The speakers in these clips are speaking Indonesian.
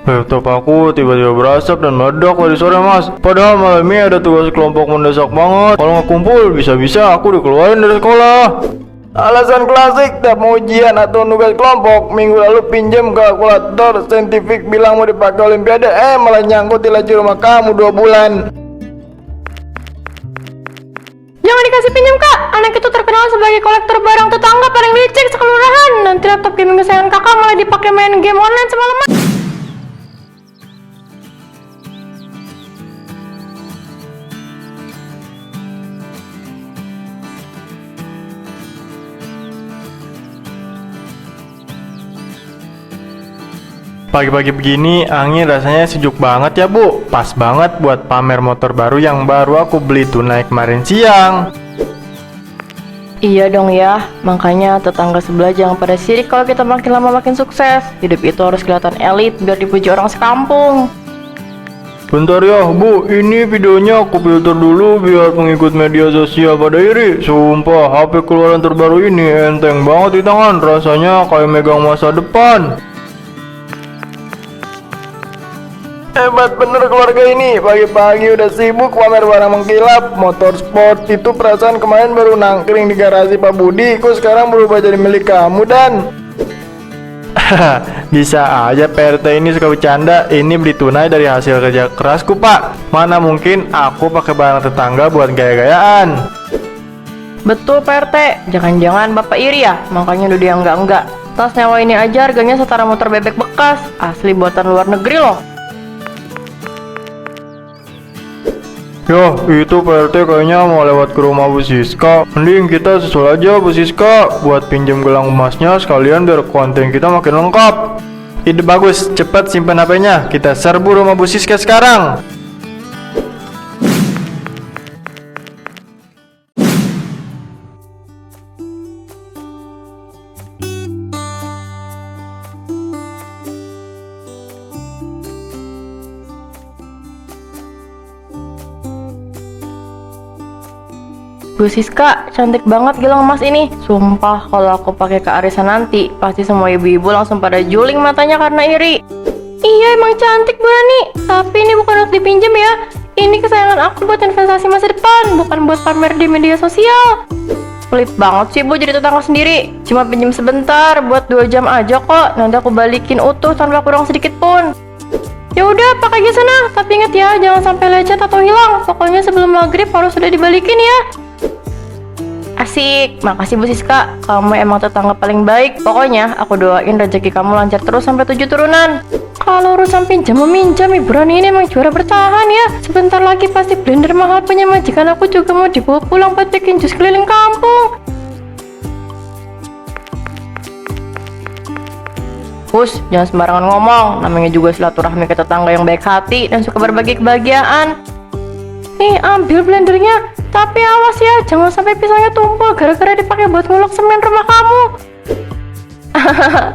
Laptop aku tiba-tiba berasap dan meledak tadi sore mas. Padahal malam ini ada tugas kelompok mendesak banget. Kalau nggak kumpul bisa-bisa aku dikeluarin dari sekolah. Alasan klasik tiap mau ujian atau nugas kelompok. Minggu lalu pinjam kalkulator saintifik bilang mau dipakai olimpiade, malah nyangkut di laci rumah kamu 2 bulan. Jangan dikasih pinjam kak, anak itu terkenal sebagai kolektor barang tetangga paling licik sekelurahan. Nanti laptop gaming kesayangan kakak malah dipakai main game online semalaman. Pagi-pagi begini angin rasanya sejuk banget ya bu. Pas banget buat pamer motor baru yang baru aku beli tunai kemarin siang. Iya dong ya, makanya tetangga sebelah jangan pada sirik kalau kita makin lama makin sukses. Hidup itu harus kelihatan elit biar dipuji orang sekampung. Bentar ya bu, ini videonya aku filter dulu biar pengikut media sosial pada iri. Sumpah HP keluaran terbaru ini enteng banget di tangan. Rasanya kayak megang masa depan. Hebat bener keluarga ini, pagi-pagi udah sibuk pamer barang mengkilap. Motor sport itu perasaan kemarin baru nangkring di garasi Pak Budi, kok sekarang berubah jadi milik kamu Dan? Bisa aja PRT ini suka bercanda. Ini beli tunai dari hasil kerja kerasku pak. Mana mungkin aku pakai barang tetangga buat gaya-gayaan. Betul Pak RT, jangan-jangan Bapak iri ya, makanya udah dia enggak. Tas nyawa ini aja harganya setara motor bebek bekas, asli buatan luar negeri loh. Yo, itu PRT kayaknya mau lewat ke rumah Bu Siska. Mending kita susul aja Bu Siska buat pinjem gelang emasnya sekalian biar konten kita makin lengkap. Ide bagus, cepet simpen HP-nya. Kita serbu rumah Bu Siska sekarang. Bu Siska, cantik banget gelang emas ini. Sumpah kalau aku pakai ke arisan nanti, pasti semua ibu-ibu langsung pada juling matanya karena iri. Iya emang cantik Bu Rani, tapi ini bukan untuk dipinjam ya. Ini kesayangan aku buat investasi masa depan, bukan buat pamer di media sosial. Pelit banget sih Bu jadi tetangga sendiri. Cuma pinjam sebentar, buat 2 jam aja kok. Nanti aku balikin utuh tanpa kurang sedikit pun. Ya udah, pakai aja sana. Tapi ingat ya, jangan sampai lecet atau hilang. Pokoknya sebelum maghrib harus sudah dibalikin ya. Asik, makasih Bu Siska. Kamu emang tetangga paling baik. Pokoknya aku doain rezeki kamu lancar terus sampai 7 turunan. Kalau urusan pinjam meminjam, Ibu Rani ini emang juara bertahan ya. Sebentar lagi pasti blender mahal punya majikan aku juga mau dibawa pulang buat bikin jus keliling kampung. Hus, jangan sembarangan ngomong. Namanya juga silaturahmi ke tetangga yang baik hati dan suka berbagi kebahagiaan. Nih, ambil blendernya. Tapi awas ya, jangan sampai pisaunya tumpul gara-gara dipakai buat ngulek semen rumah kamu.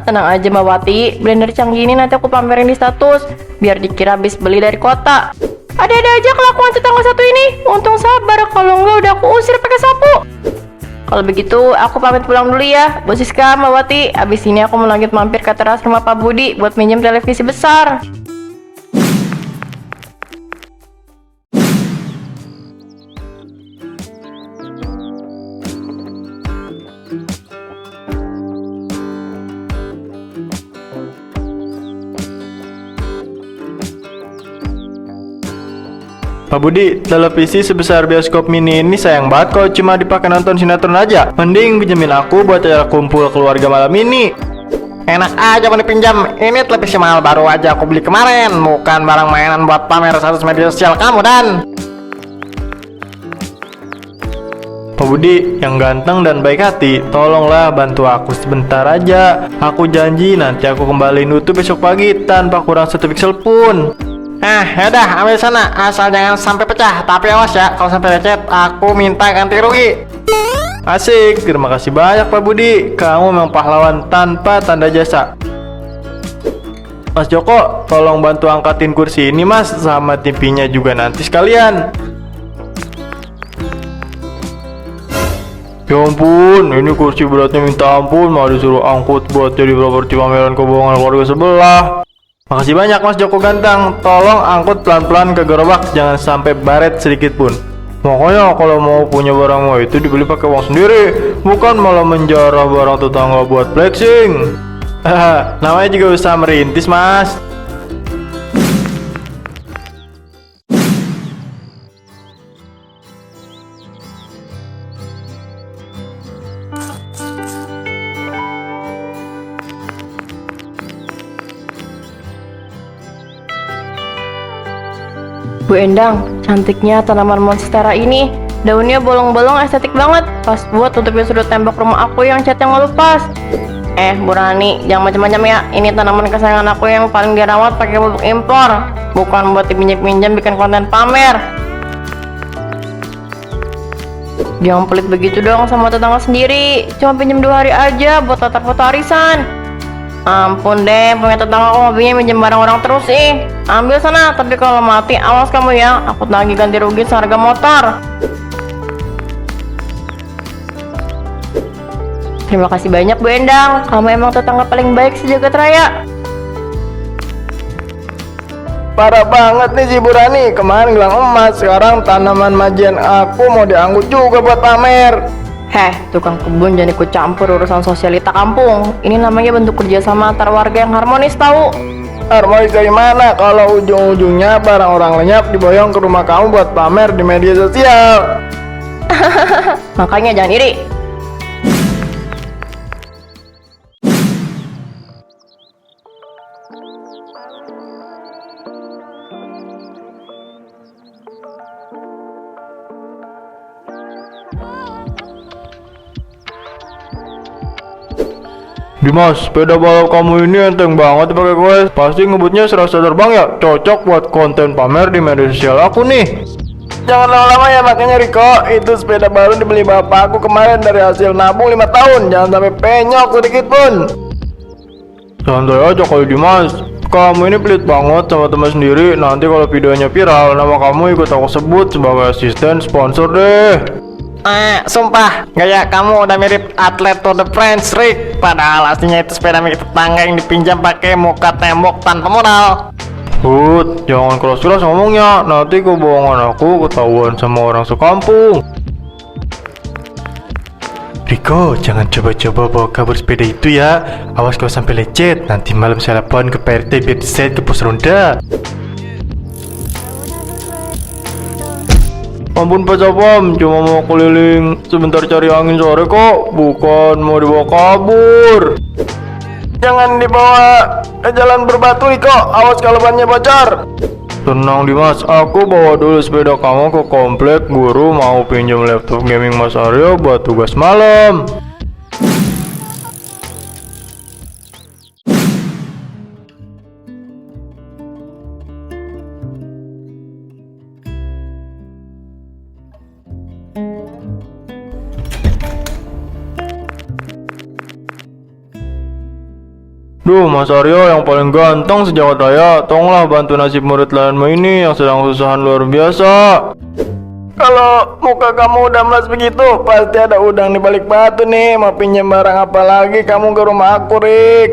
Tenang aja Mbak Wati, blender canggih ini nanti aku pamerin di status biar dikira habis beli dari kota. Ada-ada aja kelakuan tetangga satu ini. Untung sabar, kalau enggak udah aku usir pakai sapu. Kalau begitu, aku pamit pulang dulu ya, Bu Siska, Mbak Wati. Abis ini aku mau lanjut mampir ke teras rumah Pak Budi buat minjem televisi besar. Pak Budi, televisi sebesar bioskop mini ini sayang banget kalau cuma dipakai nonton sinetron aja. Mending pinjemin aku buat acara kumpul keluarga malam ini. Enak aja mau dipinjam. Ini televisi mahal baru aja aku beli kemarin. Bukan barang mainan buat pamer status media sosial kamu Dan. Pak Budi yang ganteng dan baik hati, tolonglah bantu aku sebentar aja. Aku janji nanti aku kembaliin utuh besok pagi tanpa kurang 1 pixel pun. Yaudah, ambil sana, asal jangan sampai pecah. Tapi awas ya, kalau sampai lecet, aku minta ganti rugi. Asik, terima kasih banyak Pak Budi. Kamu memang pahlawan tanpa tanda jasa. Mas Joko, tolong bantu angkatin kursi ini mas, sama TV-nya juga nanti sekalian. Ya ampun, ini kursi beratnya minta ampun, mau disuruh angkut buat jadi properti pameran kebohongan keluarga sebelah. Makasih banyak Mas Joko ganteng. Tolong angkut pelan-pelan ke gerobak, jangan sampai baret sedikit pun. Makanya kalau mau punya barang mau itu dibeli pakai uang sendiri, bukan malah menjarah barang tetangga buat flexing. Namanya juga usaha merintis, Mas. Bu Endang, cantiknya tanaman monstera ini. Daunnya bolong-bolong estetik banget. Pas buat tutupin sudut tembok rumah aku yang catnya nggak lepas. Bu Rani, jangan macam-macam ya. Ini tanaman kesayangan aku yang paling dirawat pakai pupuk impor. Bukan buat dipinjam-pinjam bikin konten pamer. Jangan pelit begitu dong sama tetangga sendiri. Cuma pinjam 2 hari aja buat tatar foto arisan. Ampun deh, punya tetangga kok hobinya minjem barang orang terus sih. Ambil sana, tapi kalau mati awas kamu ya. Aku tagih ganti rugi seharga motor. Terima kasih banyak Bu Endang. Kamu emang tetangga paling baik sejagat raya. Parah banget nih si Bu Rani. Kemarin gelang emas, sekarang tanaman majian aku mau diangkut juga buat pamer. Tukang kebun jangan ikut campur urusan sosialita kampung. Ini namanya bentuk kerjasama antar warga yang harmonis tahu. Harmonis dari mana kalau ujung-ujungnya barang orang lenyap diboyong ke rumah kamu buat pamer di media sosial? Makanya jangan iri. Dimas, sepeda balap kamu ini enteng banget dipakai goes. Pasti ngebutnya serasa terbang ya. Cocok buat konten pamer di media sosial aku nih. Jangan lama-lama ya makanya Riko. Itu sepeda baru dibeli bapak aku kemarin dari hasil nabung 5 tahun. Jangan sampai penyok sedikit pun. Santai aja kali Dimas. Kamu ini pelit banget sama teman sendiri. Nanti kalau videonya viral, nama kamu ikut aku sebut sebagai asisten sponsor deh. Sumpah, gaya kamu udah mirip atlet Tour de France, Rick. Padahal aslinya itu sepeda milik tetangga yang dipinjam pakai muka tembok tanpa modal. Jangan keras-keras ngomongnya. Nanti kebohongan aku ketahuan sama orang sekampung. Riko, jangan coba-coba bawa kabur sepeda itu ya. Awas kalau sampai lecet. Nanti malam saya lapor ke PRT biar diset ke pos ronda. Ampun Pak Sapam, cuma mau keliling sebentar cari angin sore kok, bukan mau dibawa kabur. Jangan dibawa ke jalan berbatu Riko, awas kalau bannya bocor. Tenang Dimas, aku bawa dulu sepeda kamu ke komplek. Guru mau pinjam laptop gaming Mas Aryo buat tugas malam. Duh, Mas Aryo yang paling ganteng sejagat raya, tolonglah bantu nasib murid lainmu ini yang sedang kesusahan luar biasa. Kalau muka kamu udah melas begitu, pasti ada udang di balik batu nih. Mau pinjam barang apa lagi kamu ke rumah aku, Rik?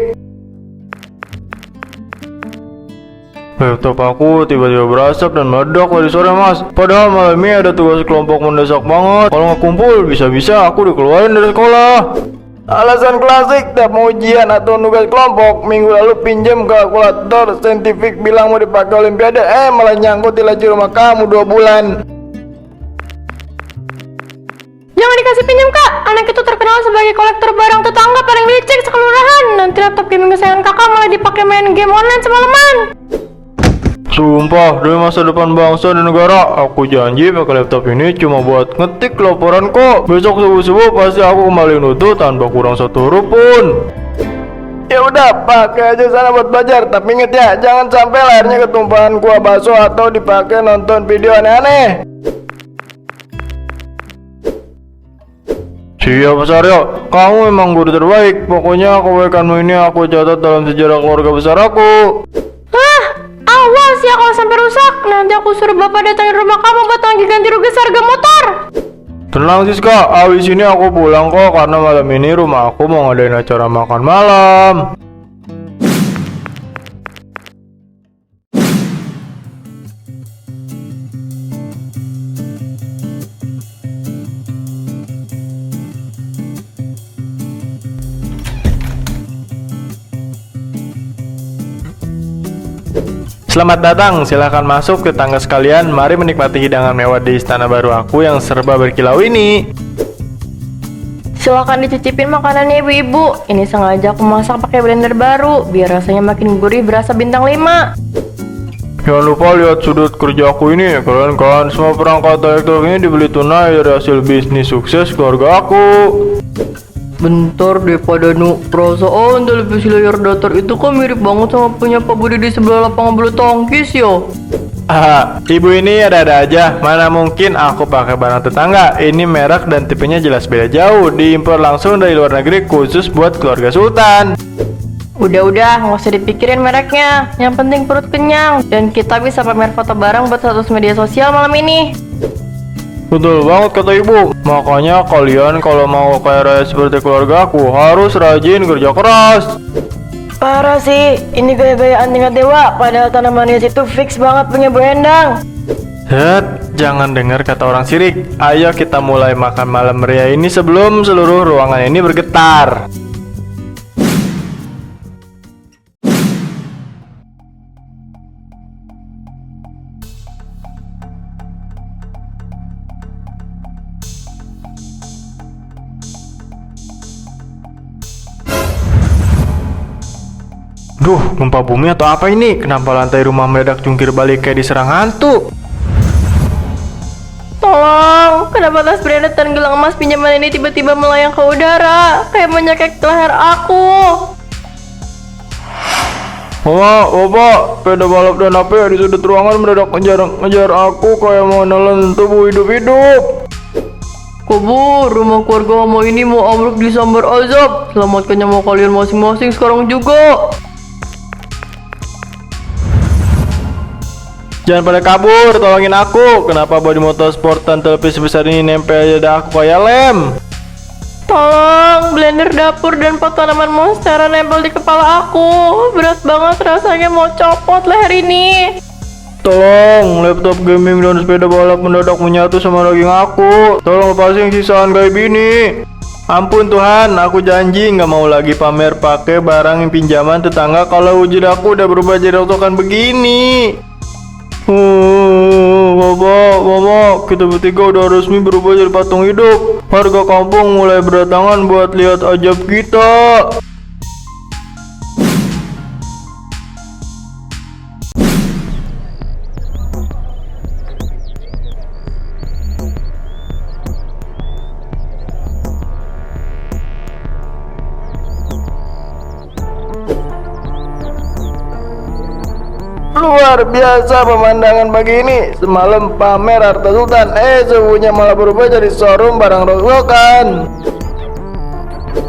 Laptop aku tiba-tiba berasap dan meledak tadi sore Mas. Padahal malam ini ada tugas kelompok mendesak banget. Kalau nggak kumpul, bisa-bisa aku dikeluarin dari sekolah. Alasan klasik, tiap mau ujian atau nugas kelompok. Minggu lalu pinjam kalkulator saintifik bilang mau dipakai olimpiade, malah nyangkut di laci rumah kamu 2 bulan. Jangan dikasih pinjam kak. Anak itu terkenal sebagai kolektor barang tetangga paling licik sekelurahan. Nanti laptop gaming kesayangan kakak malah dipakai main game online semalaman. Sumpah, demi masa depan bangsa dan negara, aku janji pakai laptop ini cuma buat ngetik laporan kok. Besok subuh-subuh pasti aku kembali utuh tanpa kurang 1 huruf pun. Ya udah, pakai aja sana buat belajar. Tapi inget ya, jangan sampai layarnya ketumpahan kuah bakso atau dipakai nonton video aneh-aneh. Siap Mas Aryo, kamu memang guru terbaik. Pokoknya kebaikanmu ini aku catat dalam sejarah keluarga besar aku. Awas ya kalau sampai rusak. Nanti aku suruh bapak datangin rumah kamu buat tagih ganti rugi seharga motor. Tenang Siska, abis ini aku pulang kok. Karena malam ini rumah aku mau ngadain acara makan malam. Selamat datang, silahkan masuk ke tangga sekalian. Mari menikmati hidangan mewah di istana baru aku yang serba berkilau ini. Silahkan dicicipin makanannya ibu-ibu. Ini sengaja aku masak pakai blender baru, biar rasanya makin gurih berasa bintang 5. Jangan lupa lihat sudut kerja aku ini. Kalian kan semua perangkat elektronik ini dibeli tunai dari hasil bisnis sukses keluarga aku. Bentar deh pada perasaan televisi layar datar itu kok mirip banget sama punya Pak Budi di sebelah lapangan bulu tangkis ya. Ibu ini ada-ada aja. Mana mungkin aku pakai barang tetangga. Ini merek dan tipenya jelas beda jauh. Diimpor langsung dari luar negeri khusus buat keluarga Sultan. Udah, nggak usah dipikirin mereknya. Yang penting perut kenyang. Dan kita bisa pamer foto bareng buat status media sosial malam ini. Betul banget kata ibu. Makanya kalian kalau mau kaya raya seperti keluarga aku harus rajin kerja keras. Parah sih, ini gaya-gayaan tingkat dewa. Padahal tanaman hias itu fix banget punya Bu Endang. Jangan dengar kata orang sirik. Ayo kita mulai makan malam meriah ini sebelum seluruh ruangan ini bergetar. Duh, gempa bumi atau apa ini? Kenapa lantai rumah meledak jungkir balik kayak diserang hantu? Tolong, kenapa tas branded dan gelang emas pinjaman ini tiba-tiba melayang ke udara? Kayak menyekek leher aku. Mama, Bapak, sepeda balap dan HP di sudut ruangan mendadak ngejar aku kayak mau nelen tubuh hidup-hidup. Kabur, rumah keluarga Homo ini mau ambruk disambar azab. Selamatkan nyawa kalian masing-masing sekarang juga. Jangan pada kabur, tolongin aku. Kenapa bodi motorsport dan televisi besar ini nempel dada aku kayak lem? Tolong, blender dapur dan pot tanaman monstera nempel di kepala aku. Berat banget rasanya mau copot leher ini. Tolong, laptop gaming dan sepeda balap mendadak menyatu sama daging aku. Tolong lepasin sisaan gaib ini. Ampun Tuhan, aku janji nggak mau lagi pamer pakai barang pinjaman tetangga kalau wujud aku udah berubah jadi rotokan begini. Bapak, Mama, kita bertiga udah resmi berubah jadi patung hidup. Warga kampung mulai berdatangan buat lihat ajaib kita. Luar biasa pemandangan pagi ini. Semalam pamer harta sultan, subuhnya malah berubah jadi showroom barang rongsokan.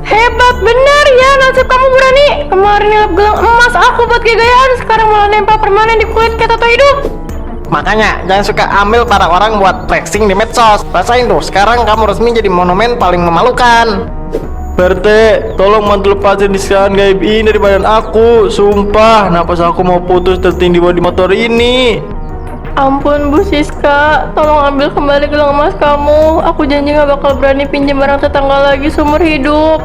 Hebat bener ya, nasib kamu berani. Kemarin nilap gelang emas aku buat gaya-gayaan, sekarang malah nempel permanen di kulit kayak tato hidup. Makanya jangan suka ambil barang orang buat flexing di medsos. Rasain tuh, sekarang kamu resmi jadi monumen paling memalukan. PRT, tolong mantul lepasin diskaan gaib ini dari badan aku. Sumpah, napas aku mau putus tertindih di motor ini. Ampun Bu Siska, tolong ambil kembali gelang emas kamu. Aku janji gak bakal berani pinjam barang tetangga lagi seumur hidup.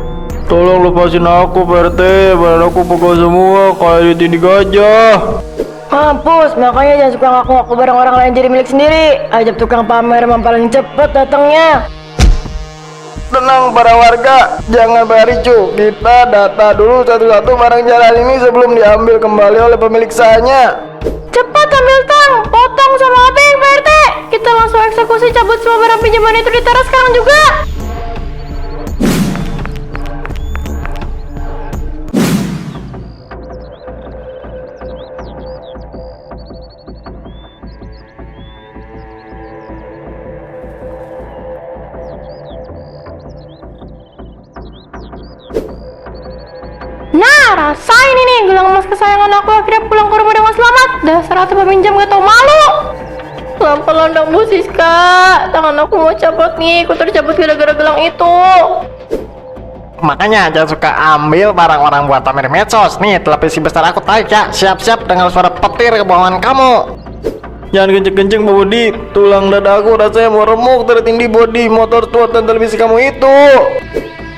Tolong lepasin aku PRT, badan aku pegel semua kayak ditindih gajah. Mampus, makanya jangan suka ngaku-ngaku barang orang lain jadi milik sendiri. Ajab tukang pamer emang paling cepet datangnya. Tenang para warga, jangan ricu. Kita data dulu satu-satu barang jalan ini sebelum diambil kembali oleh pemilik sahanya. Cepat ambil tang, potong sama obeng Pak RT. Kita langsung eksekusi, cabut semua barang pinjaman itu di teras sekarang juga. Nah, rasain ini gelang emas kesayangan aku akhirnya pulang ke rumah dengan selamat. Dasar ratu peminjam gak tau malu. Pelan-pelan dong Bu Siska, tangan aku mau cabut nih, aku tercabut gara-gara gelang itu. Makanya jangan suka ambil barang orang buat pamer medsos. Nih, televisi besar aku tarik ya. Siap-siap dengar suara petir kebohongan kamu. Jangan kenceng-kenceng Pak Budi, tulang dada aku rasanya mau remuk tertindih bodi motor tua dan televisi kamu itu.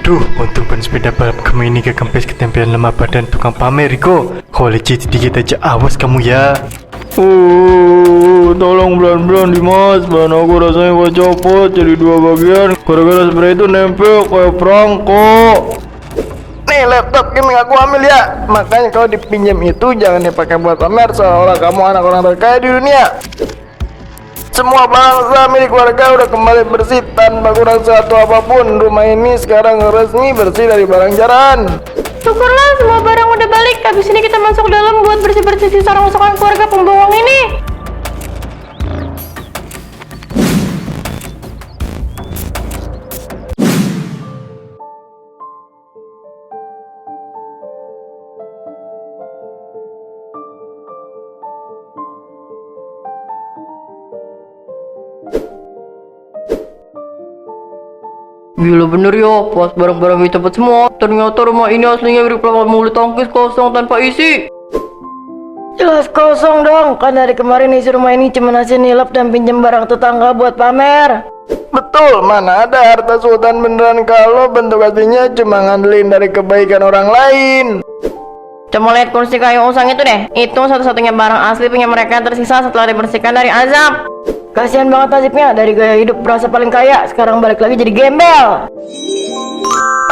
Duh, untung ban sepeda balap kamu ini gak kempes ketempean lemah badan tukang pamer, Riko. Kalau lecet dikit aja, awas kamu ya. Tolong pelan-pelan Dimas, bahan aku rasanya gak copot jadi 2 bagian gara-gara spray itu nempel kayak perangko. Nih laptop gaming aku ambil ya. Makanya kalau dipinjam itu jangan dipakai buat pamer seolah kamu anak orang terkaya di dunia. Semua bangsa milik warga udah kembali bersih tanpa kurang satu apapun. Rumah ini sekarang resmi bersih dari barang jaraan. Syukurlah semua barang udah balik. Habis ini kita masuk dalam buat bersih-bersih sisa rongsokan keluarga pembohong ini. Gila bener ya, pas barang-barang kita cepet semua. Ternyata rumah ini aslinya mirip lapangan bulu tangkis kosong tanpa isi. Jelas kosong dong, kan dari kemarin isi rumah ini cuma hasil nilap dan pinjam barang tetangga buat pamer. Betul, mana ada harta sultan beneran kalau bentuk aslinya cuma ngandelin dari kebaikan orang lain. Coba lihat kursi kayu usang itu deh. Itu satu-satunya barang asli punya mereka yang tersisa setelah dibersihkan dari azab. Kasihan banget nasibnya, dari gaya hidup berasa paling kaya, sekarang balik lagi jadi gembel.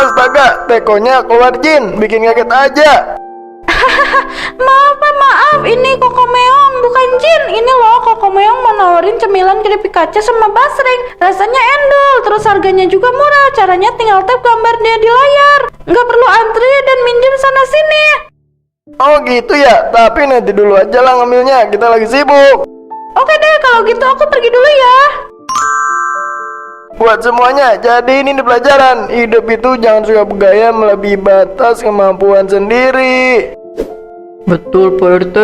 Astaga, tekonya keluar jin, bikin kaget aja. Maaf, ini Koko Meong, bukan jin. Ini loh, Koko Meong mau nawarin cemilan keripik kaca sama basreng. Rasanya endul, terus harganya juga murah. Caranya tinggal tap gambarnya di layar. Nggak perlu antri dan minjem sana-sini. Oh gitu ya, tapi nanti dulu aja lah ngambilnya, kita lagi sibuk. Oke deh, kalau gitu aku pergi dulu ya. Buat semuanya, jadi ini pelajaran. Hidup itu jangan suka bergaya melebihi batas kemampuan sendiri. Betul Pak RT.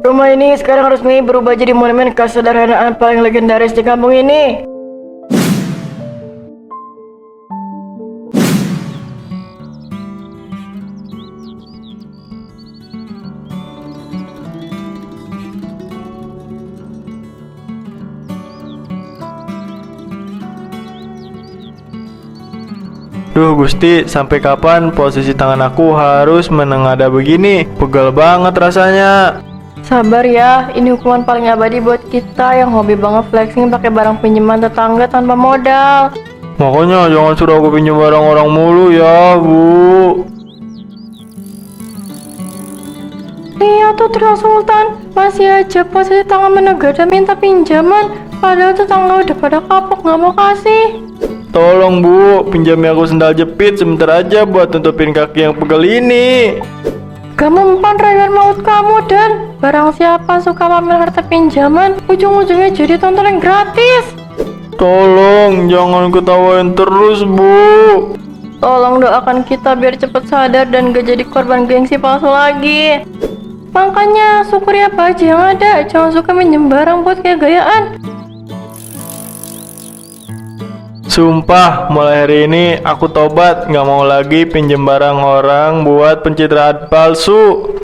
Rumah ini sekarang resmi berubah jadi monumen kesederhanaan paling legendaris di kampung ini. Duh Gusti, sampai kapan posisi tangan aku harus menengadah begini? Pegal banget rasanya. Sabar ya, ini hukuman paling abadi buat kita yang hobi banget flexing pakai barang pinjaman tetangga tanpa modal. Makanya jangan suruh aku pinjam barang orang mulu ya, Bu. Iya tuh Trio Sultan, masih aja posisi tangan menegadah minta pinjaman, padahal tetangga udah pada kapok nggak mau kasih. Tolong Bu, pinjami aku sendal jepit sebentar aja buat tutupin kaki yang pegel ini. Gak mempan rayuan maut kamu dan barang siapa suka pamer harta pinjaman, ujung-ujungnya jadi tonton yang gratis. Tolong jangan ketawain terus Bu. Tolong doakan kita biar cepet sadar dan gak jadi korban gengsi palsu lagi. Makanya syukuri apa aja yang ada, jangan suka minjem barang buat kayak gayaan. Sumpah, mulai hari ini aku tobat, nggak mau lagi pinjem barang orang buat pencitraan palsu.